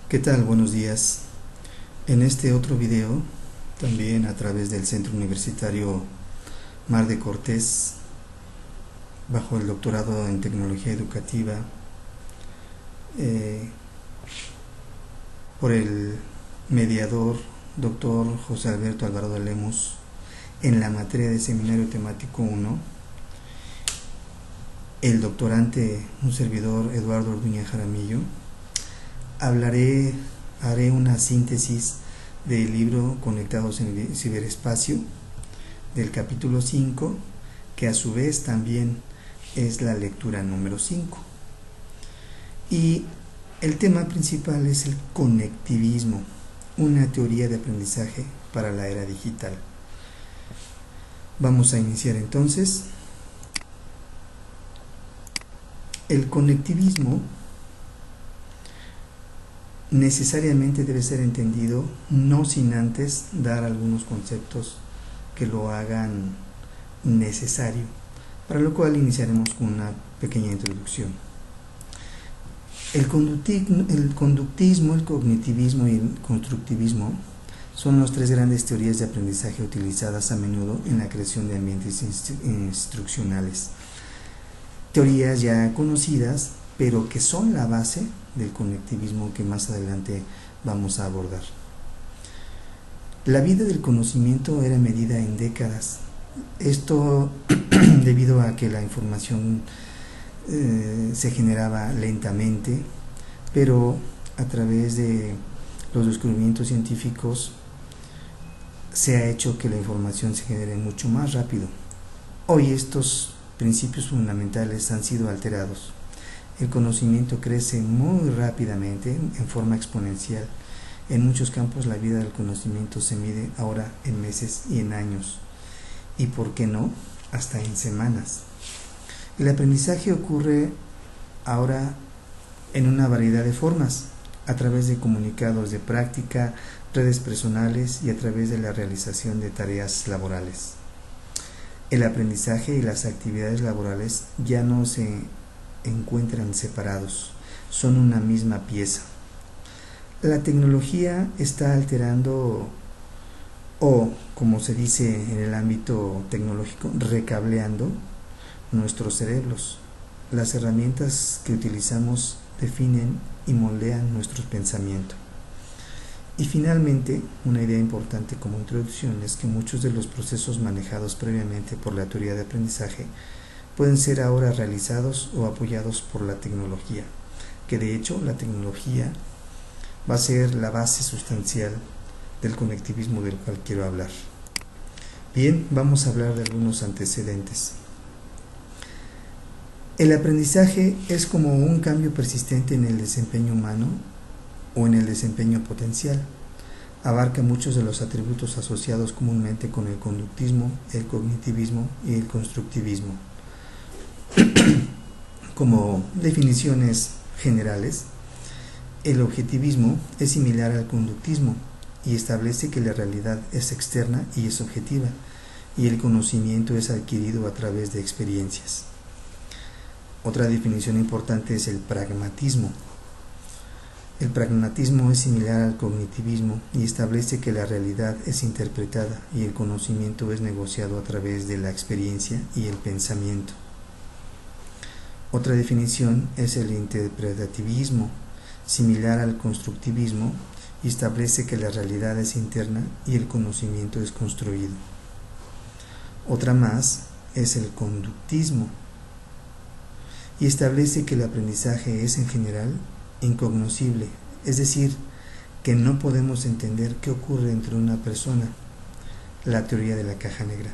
¿Qué tal? Buenos días. En este otro video, también a través del Centro Universitario Mar de Cortés, bajo el doctorado en Tecnología Educativa, eh, por el mediador Dr. José Alberto Alvarado Lemos, en la materia de Seminario Temático 1, el doctorante, un servidor Eduardo Orduña Jaramillo, haré una síntesis del libro Conectados en el Ciberespacio, del capítulo 5, que a su vez también es la lectura número 5. Y el tema principal es el conectivismo, una teoría de aprendizaje para la era digital. Vamos a iniciar entonces. El conectivismo necesariamente debe ser entendido no sin antes dar algunos conceptos que lo hagan necesario, para lo cual iniciaremos con una pequeña introducción. El conductismo, el cognitivismo y el constructivismo son las tres grandes teorías de aprendizaje utilizadas a menudo en la creación de ambientes instruccionales. Teorías ya conocidas, pero que son la base del conectivismo que más adelante vamos a abordar. La vida del conocimiento era medida en décadas. Esto debido a que la información se generaba lentamente, pero a través de los descubrimientos científicos se ha hecho que la información se genere mucho más rápido. Hoy estos principios fundamentales han sido alterados. El conocimiento crece muy rápidamente, en forma exponencial. En muchos campos la vida del conocimiento se mide ahora en meses y en años, y por qué no, hasta en semanas. El aprendizaje ocurre ahora en una variedad de formas, a través de comunicados de práctica, redes personales y a través de la realización de tareas laborales. El aprendizaje y las actividades laborales ya no se encuentran separados, son una misma pieza. La tecnología está alterando, o como se dice en el ámbito tecnológico, recableando nuestros cerebros. Las herramientas que utilizamos definen y moldean nuestro pensamiento. Y finalmente, una idea importante como introducción es que muchos de los procesos manejados previamente por la teoría de aprendizaje pueden ser ahora realizados o apoyados por la tecnología, que de hecho la tecnología va a ser la base sustancial del conectivismo del cual quiero hablar. Bien, vamos a hablar de algunos antecedentes. El aprendizaje es como un cambio persistente en el desempeño humano o en el desempeño potencial. Abarca muchos de los atributos asociados comúnmente con el conductismo, el cognitivismo y el constructivismo. Como definiciones generales, el objetivismo es similar al conductismo y establece que la realidad es externa y es objetiva, y el conocimiento es adquirido a través de experiencias. Otra definición importante es el pragmatismo. El pragmatismo es similar al cognitivismo y establece que la realidad es interpretada y el conocimiento es negociado a través de la experiencia y el pensamiento. Otra definición es el interpretativismo, similar al constructivismo, y establece que la realidad es interna y el conocimiento es construido. Otra más es el conductismo, y establece que el aprendizaje es en general incognoscible, es decir, que no podemos entender qué ocurre entre una persona, la teoría de la caja negra.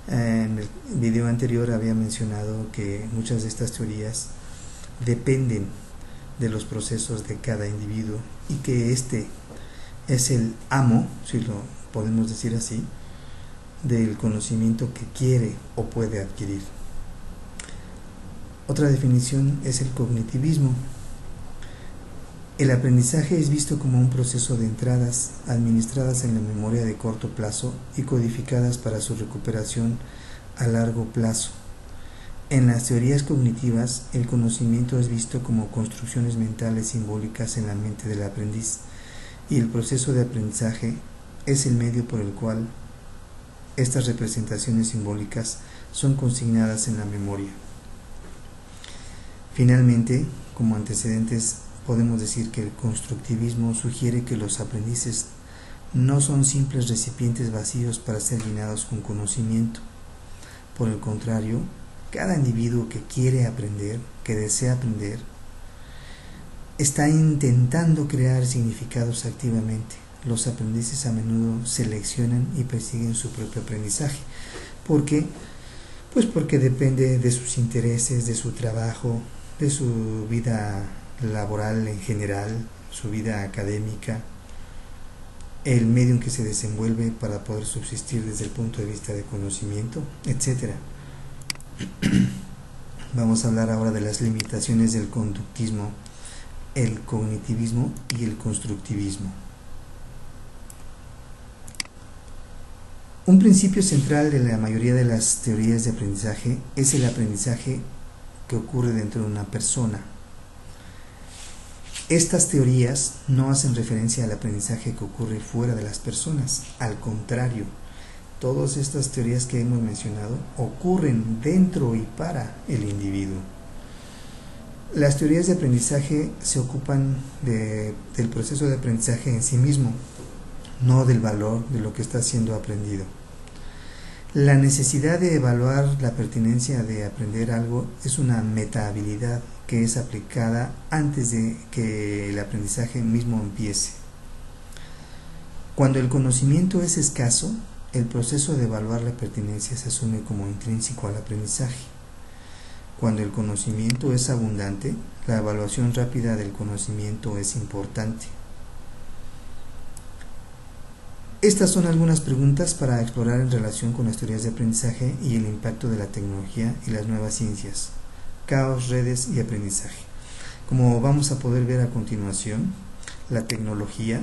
En el video anterior había mencionado que muchas de estas teorías dependen de los procesos de cada individuo y que este es el amo, si lo podemos decir así, del conocimiento que quiere o puede adquirir. Otra definición es el cognitivismo. El aprendizaje es visto como un proceso de entradas administradas en la memoria de corto plazo y codificadas para su recuperación a largo plazo. En las teorías cognitivas, el conocimiento es visto como construcciones mentales simbólicas en la mente del aprendiz, y el proceso de aprendizaje es el medio por el cual estas representaciones simbólicas son consignadas en la memoria. Finalmente, como antecedentes, podemos decir que el constructivismo sugiere que los aprendices no son simples recipientes vacíos para ser llenados con conocimiento. Por el contrario, cada individuo que quiere aprender, que desea aprender, está intentando crear significados activamente. Los aprendices a menudo seleccionan y persiguen su propio aprendizaje. ¿Por qué? Pues porque depende de sus intereses, de su trabajo, de su vida laboral en general, su vida académica, el medio en que se desenvuelve para poder subsistir desde el punto de vista de conocimiento, etc. Vamos a hablar ahora de las limitaciones del conductismo, el cognitivismo y el constructivismo. Un principio central de la mayoría de las teorías de aprendizaje es el aprendizaje que ocurre dentro de una persona. Estas teorías no hacen referencia al aprendizaje que ocurre fuera de las personas. Al contrario, todas estas teorías que hemos mencionado ocurren dentro y para el individuo. Las teorías de aprendizaje se ocupan del proceso de aprendizaje en sí mismo, no del valor de lo que está siendo aprendido. La necesidad de evaluar la pertinencia de aprender algo es una metahabilidad que es aplicada antes de que el aprendizaje mismo empiece. Cuando el conocimiento es escaso, el proceso de evaluar la pertinencia se asume como intrínseco al aprendizaje. Cuando el conocimiento es abundante, la evaluación rápida del conocimiento es importante. Estas son algunas preguntas para explorar en relación con las teorías de aprendizaje y el impacto de la tecnología y las nuevas ciencias, caos, redes y aprendizaje. Como vamos a poder ver a continuación, la tecnología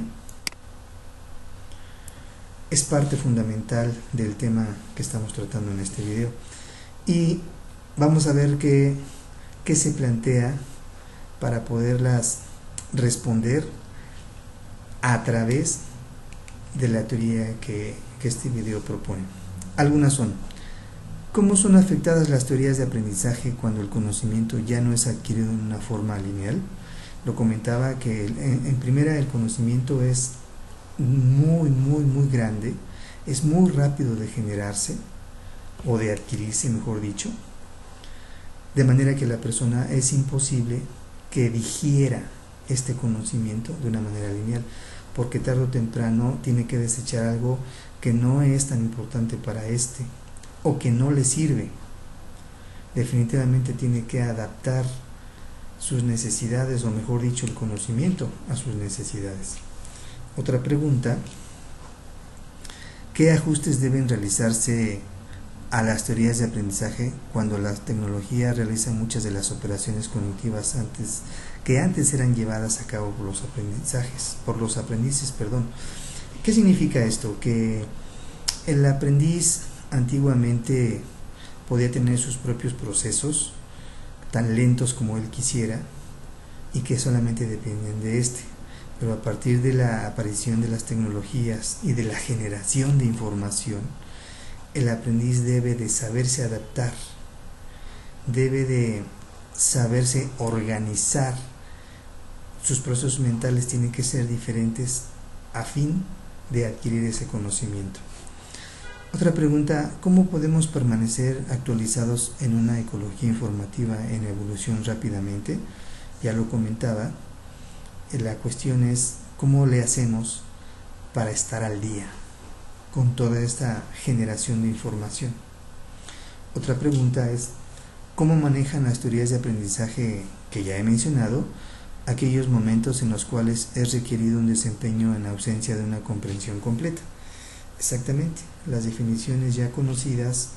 es parte fundamental del tema que estamos tratando en este video y vamos a ver qué se plantea para poderlas responder a través de la teoría que este video propone. Algunas son: ¿cómo son afectadas las teorías de aprendizaje cuando el conocimiento ya no es adquirido en una forma lineal? Lo comentaba que en primera el conocimiento es muy grande, es muy rápido de generarse o de adquirirse, mejor dicho, de manera que la persona es imposible que digiera este conocimiento de una manera lineal, porque tarde o temprano tiene que desechar algo que no es tan importante para o que no le sirve. Definitivamente tiene que adaptar sus necesidades, o mejor dicho, el conocimiento a sus necesidades. Otra pregunta: ¿qué ajustes deben realizarse a las teorías de aprendizaje cuando la tecnología realiza muchas de las operaciones cognitivas que antes eran llevadas a cabo por los aprendices? ¿Qué significa esto? Que el aprendiz antiguamente podía tener sus propios procesos, tan lentos como él quisiera, y que solamente dependen de pero a partir de la aparición de las tecnologías y de la generación de información, el aprendiz debe de saberse adaptar, debe de saberse organizar. Sus procesos mentales tienen que ser diferentes a fin de adquirir ese conocimiento. Otra pregunta: ¿cómo podemos permanecer actualizados en una ecología informativa en evolución rápidamente? Ya lo comentaba, la cuestión es cómo le hacemos para estar al día con toda esta generación de información. Otra pregunta es: ¿cómo manejan las teorías de aprendizaje que ya he mencionado aquellos momentos en los cuales es requerido un desempeño en ausencia de una comprensión completa? Exactamente, las definiciones ya conocidas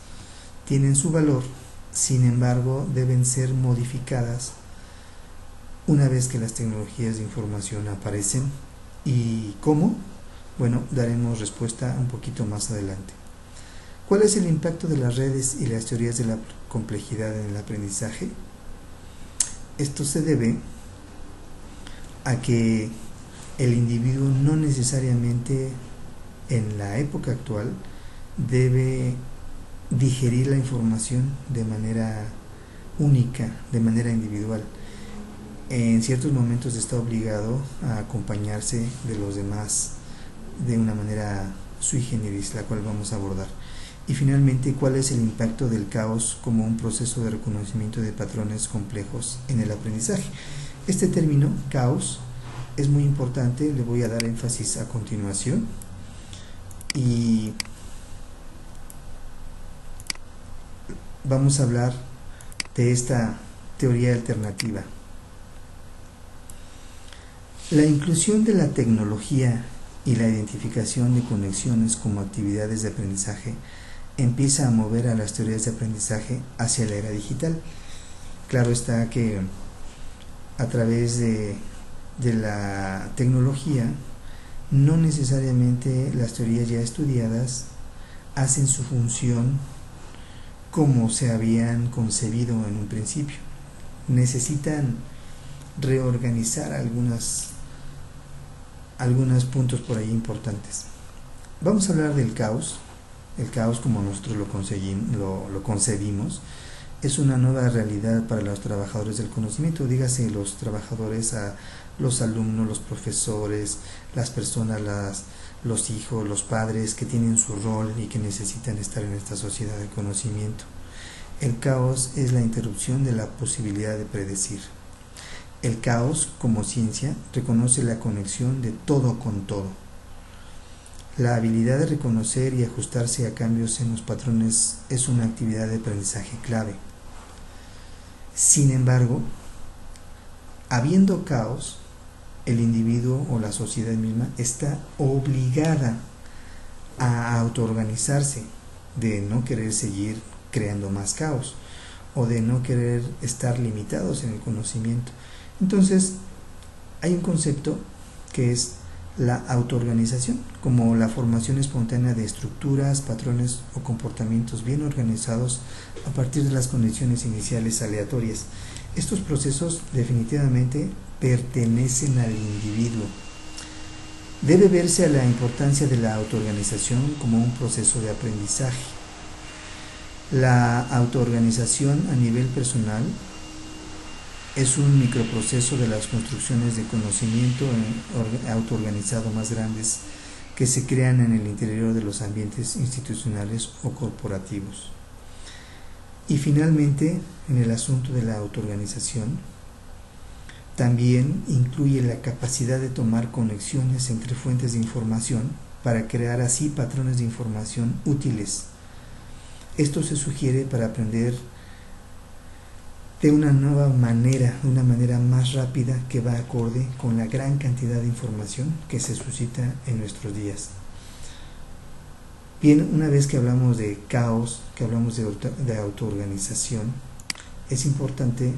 tienen su valor, sin embargo deben ser modificadas una vez que las tecnologías de información aparecen. ¿Y cómo? Bueno, daremos respuesta un poquito más adelante. ¿Cuál es el impacto de las redes y las teorías de la complejidad en el aprendizaje? Esto se debe a que el individuo no necesariamente en la época actual debe digerir la información de manera única, de manera individual. En ciertos momentos está obligado a acompañarse de los demás de una manera sui generis, la cual vamos a abordar. Y finalmente, ¿cuál es el impacto del caos como un proceso de reconocimiento de patrones complejos en el aprendizaje? Este término, caos, es muy importante, le voy a dar énfasis a continuación. Y vamos a hablar de esta teoría alternativa. La inclusión de la tecnología y la identificación de conexiones como actividades de aprendizaje empieza a mover a las teorías de aprendizaje hacia la era digital. Claro está que a través de la tecnología, no necesariamente las teorías ya estudiadas hacen su función como se habían concebido en un principio. Necesitan reorganizar algunos puntos por ahí importantes. Vamos a hablar del caos. El caos, como nosotros lo concebimos, es una nueva realidad para los trabajadores del conocimiento, dígase los trabajadores, los alumnos, los profesores, las personas, los hijos, los padres que tienen su rol y que necesitan estar en esta sociedad del conocimiento. El caos es la interrupción de la posibilidad de predecir. El caos, como ciencia, reconoce la conexión de todo con todo. La habilidad de reconocer y ajustarse a cambios en los patrones es una actividad de aprendizaje clave. Sin embargo, habiendo caos, el individuo o la sociedad misma está obligada a autoorganizarse, de no querer seguir creando más caos o de no querer estar limitados en el conocimiento. Entonces, hay un concepto que es la autoorganización, como la formación espontánea de estructuras, patrones o comportamientos bien organizados a partir de las condiciones iniciales aleatorias. Estos procesos definitivamente pertenecen al individuo. Debe verse a la importancia de la autoorganización como un proceso de aprendizaje. La autoorganización a nivel personal es un microproceso de las construcciones de conocimiento autoorganizado más grandes que se crean en el interior de los ambientes institucionales o corporativos. Y finalmente, en el asunto de la autoorganización, también incluye la capacidad de tomar conexiones entre fuentes de información para crear así patrones de información útiles. Esto se sugiere para aprender de una nueva manera, de una manera más rápida que va acorde con la gran cantidad de información que se suscita en nuestros días. Bien, una vez que hablamos de caos, que hablamos de autoorganización, es importante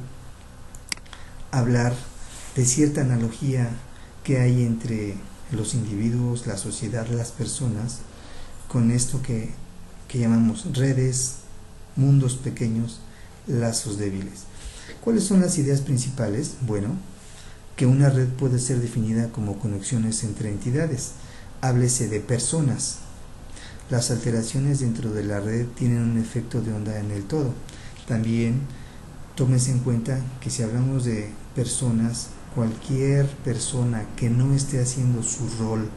hablar de cierta analogía que hay entre los individuos, la sociedad, las personas, con esto que llamamos redes, mundos pequeños, lazos débiles. ¿Cuáles son las ideas principales? Bueno, que una red puede ser definida como conexiones entre entidades. Háblese de personas. Las alteraciones dentro de la red tienen un efecto de onda en el todo. También tómese en cuenta que si hablamos de personas, cualquier persona que no esté haciendo su rol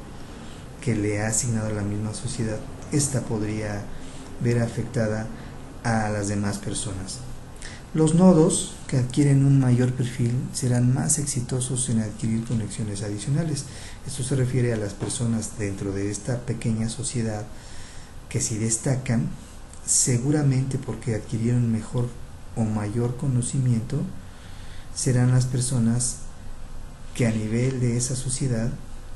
que le ha asignado la misma sociedad, esta podría ver afectada a las demás personas. Los nodos que adquieren un mayor perfil serán más exitosos en adquirir conexiones adicionales. Esto se refiere a las personas dentro de esta pequeña sociedad que si destacan, seguramente porque adquirieron mejor o mayor conocimiento, serán las personas que a nivel de esa sociedad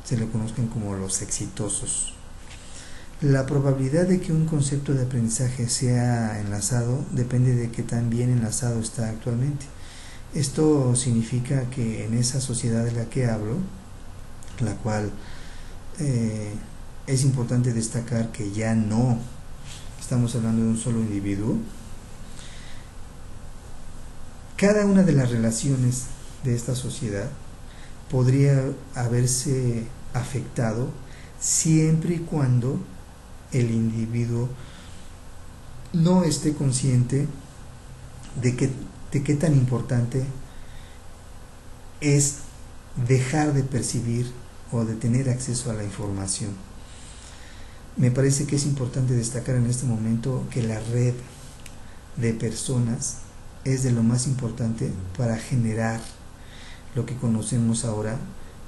se le conozcan como los exitosos. La probabilidad de que un concepto de aprendizaje sea enlazado depende de qué tan bien enlazado está actualmente. Esto significa que en esa sociedad de la que hablo, la cual es importante destacar que ya no estamos hablando de un solo individuo, cada una de las relaciones de esta sociedad podría haberse afectado siempre y cuando el individuo no esté consciente de qué tan importante es dejar de percibir o de tener acceso a la información. Me parece que es importante destacar en este momento que la red de personas es de lo más importante para generar lo que conocemos ahora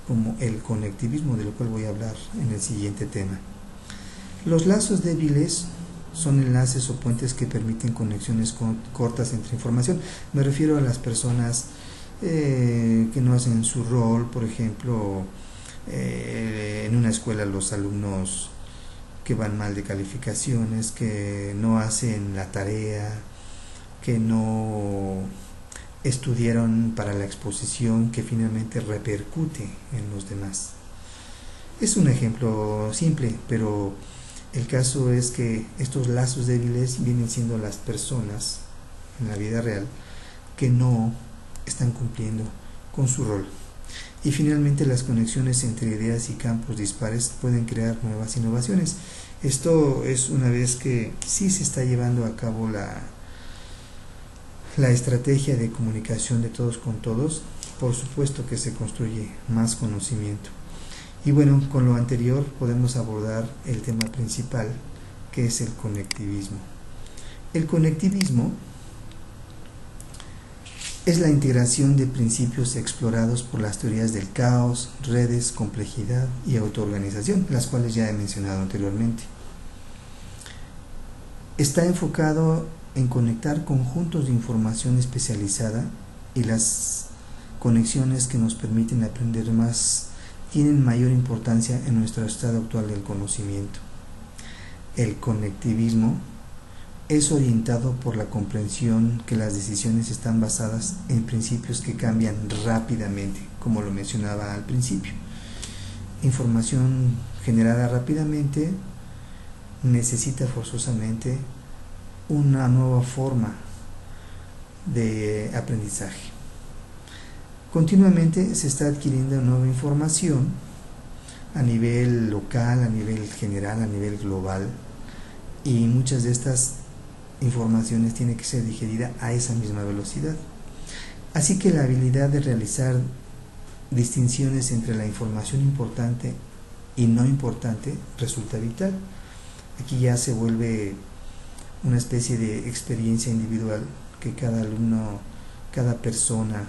como el conectivismo, de lo cual voy a hablar en el siguiente tema. Los lazos débiles son enlaces o puentes que permiten conexiones cortas entre información. Me refiero a las personas que no hacen su rol, por ejemplo, en una escuela los alumnos que van mal de calificaciones, que no hacen la tarea, que no estudiaron para la exposición que finalmente repercute en los demás. Es un ejemplo simple, pero el caso es que estos lazos débiles vienen siendo las personas en la vida real que no están cumpliendo con su rol. Y finalmente las conexiones entre ideas y campos dispares pueden crear nuevas innovaciones. Esto es una vez que sí se está llevando a cabo la estrategia de comunicación de todos con todos, por supuesto que se construye más conocimiento. Y bueno, con lo anterior podemos abordar el tema principal, que es el conectivismo. El conectivismo es la integración de principios explorados por las teorías del caos, redes, complejidad y autoorganización, las cuales ya he mencionado anteriormente. Está enfocado en conectar conjuntos de información especializada, y las conexiones que nos permiten aprender más tienen mayor importancia en nuestro estado actual del conocimiento. El conectivismo es orientado por la comprensión que las decisiones están basadas en principios que cambian rápidamente, como lo mencionaba al principio. Información generada rápidamente necesita forzosamente una nueva forma de aprendizaje. Continuamente se está adquiriendo nueva información a nivel local, a nivel general, a nivel global, y muchas de estas informaciones tienen que ser digeridas a esa misma velocidad. Así que la habilidad de realizar distinciones entre la información importante y no importante resulta vital. Aquí ya se vuelve una especie de experiencia individual que cada alumno, cada persona,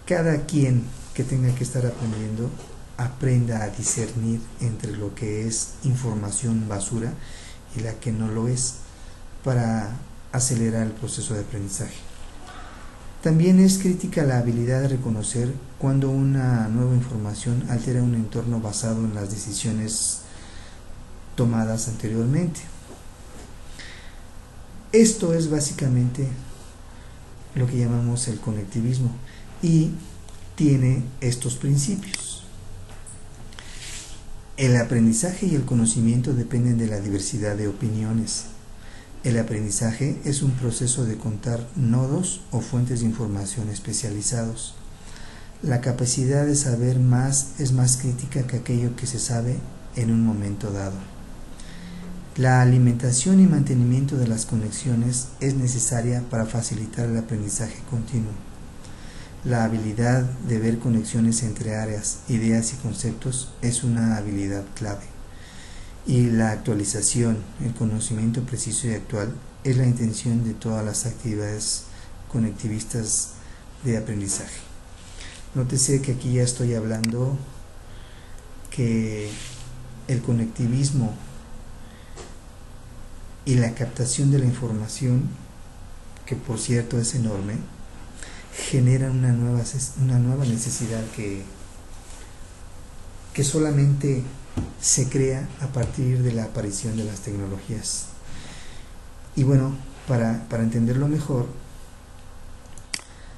cada quien que tenga que estar aprendiendo, aprenda a discernir entre lo que es información basura y la que no lo es, para acelerar el proceso de aprendizaje. También es crítica la habilidad de reconocer cuando una nueva información altera un entorno basado en las decisiones tomadas anteriormente. Esto es básicamente lo que llamamos el conectivismo y tiene estos principios. El aprendizaje y el conocimiento dependen de la diversidad de opiniones. El aprendizaje es un proceso de contar nodos o fuentes de información especializados. La capacidad de saber más es más crítica que aquello que se sabe en un momento dado. La alimentación y mantenimiento de las conexiones es necesaria para facilitar el aprendizaje continuo. La habilidad de ver conexiones entre áreas, ideas y conceptos es una habilidad clave. Y la actualización, el conocimiento preciso y actual, es la intención de todas las actividades conectivistas de aprendizaje. Nótese que aquí ya estoy hablando que el conectivismo y la captación de la información, que por cierto es enorme, genera una nueva necesidad que solamente se crea a partir de la aparición de las tecnologías. Y bueno, para entenderlo mejor,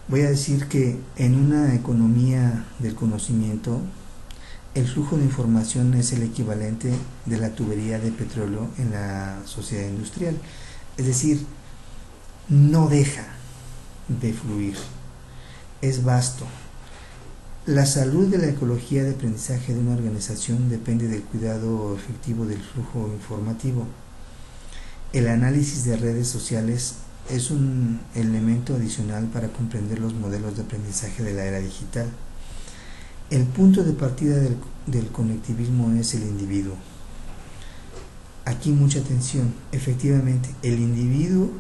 voy a decir que en una economía del conocimiento, el flujo de información es el equivalente de la tubería de petróleo en la sociedad industrial. Es decir, no deja de fluir, es vasto. La salud de la ecología de aprendizaje de una organización depende del cuidado efectivo del flujo informativo. El análisis de redes sociales es un elemento adicional para comprender los modelos de aprendizaje de la era digital. El punto de partida del conectivismo es el individuo. Aquí mucha atención. Efectivamente, el individuo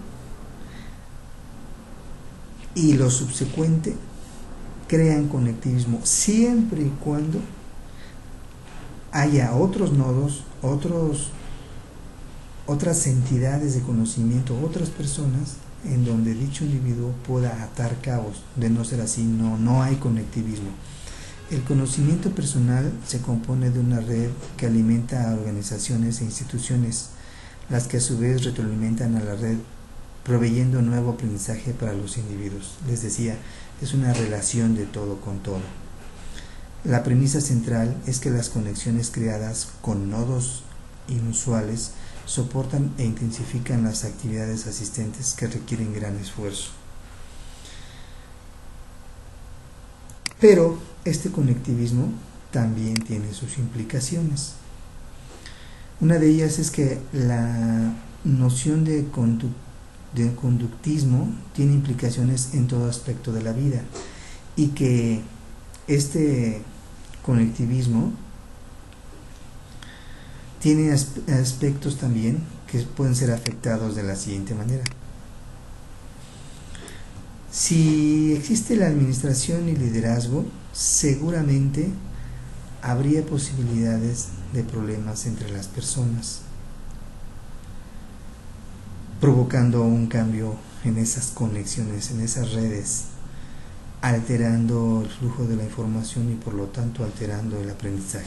y lo subsecuente crean conectivismo siempre y cuando haya otros nodos, otras entidades de conocimiento, otras personas en donde dicho individuo pueda atar cabos. De no ser así, no hay conectivismo. El conocimiento personal se compone de una red que alimenta a organizaciones e instituciones, las que a su vez retroalimentan a la red, proveyendo nuevo aprendizaje para los individuos. Les decía, es una relación de todo con todo. La premisa central es que las conexiones creadas con nodos inusuales soportan e intensifican las actividades asistentes que requieren gran esfuerzo. Pero este conectivismo también tiene sus implicaciones. Una de ellas es que la noción de conductismo tiene implicaciones en todo aspecto de la vida y que este conectivismo tiene aspectos también que pueden ser afectados de la siguiente manera. Si existe la administración y liderazgo, seguramente habría posibilidades de problemas entre las personas, provocando un cambio en esas conexiones, en esas redes, alterando el flujo de la información y por lo tanto alterando el aprendizaje.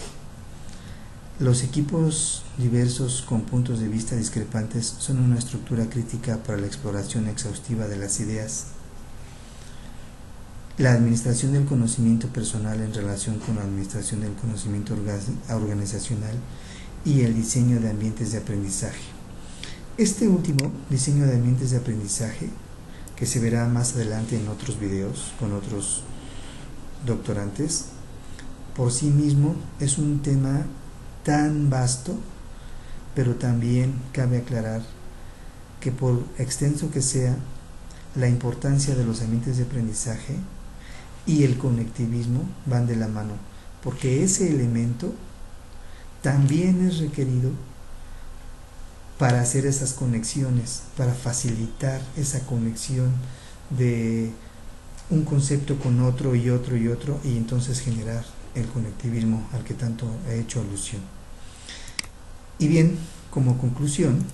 Los equipos diversos con puntos de vista discrepantes son una estructura crítica para la exploración exhaustiva de las ideas. La administración del conocimiento personal en relación con la administración del conocimiento organizacional y el diseño de ambientes de aprendizaje. Este último, diseño de ambientes de aprendizaje, que se verá más adelante en otros videos con otros doctorantes, por sí mismo es un tema tan vasto, pero también cabe aclarar que por extenso que sea, la importancia de los ambientes de aprendizaje y el conectivismo van de la mano, porque ese elemento también es requerido para hacer esas conexiones, para facilitar esa conexión de un concepto con otro y otro y otro, y entonces generar el conectivismo al que tanto he hecho alusión. Y bien, como conclusión,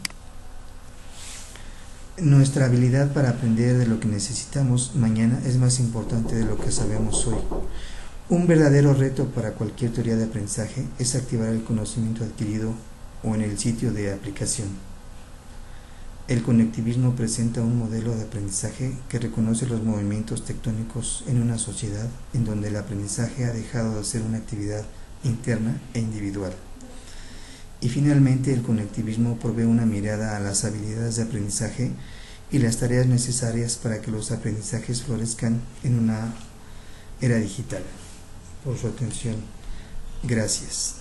nuestra habilidad para aprender de lo que necesitamos mañana es más importante de lo que sabemos hoy. Un verdadero reto para cualquier teoría de aprendizaje es activar el conocimiento adquirido o en el sitio de aplicación. El conectivismo presenta un modelo de aprendizaje que reconoce los movimientos tectónicos en una sociedad en donde el aprendizaje ha dejado de ser una actividad interna e individual. Y finalmente, el conectivismo provee una mirada a las habilidades de aprendizaje y las tareas necesarias para que los aprendizajes florezcan en una era digital. Por su atención, gracias.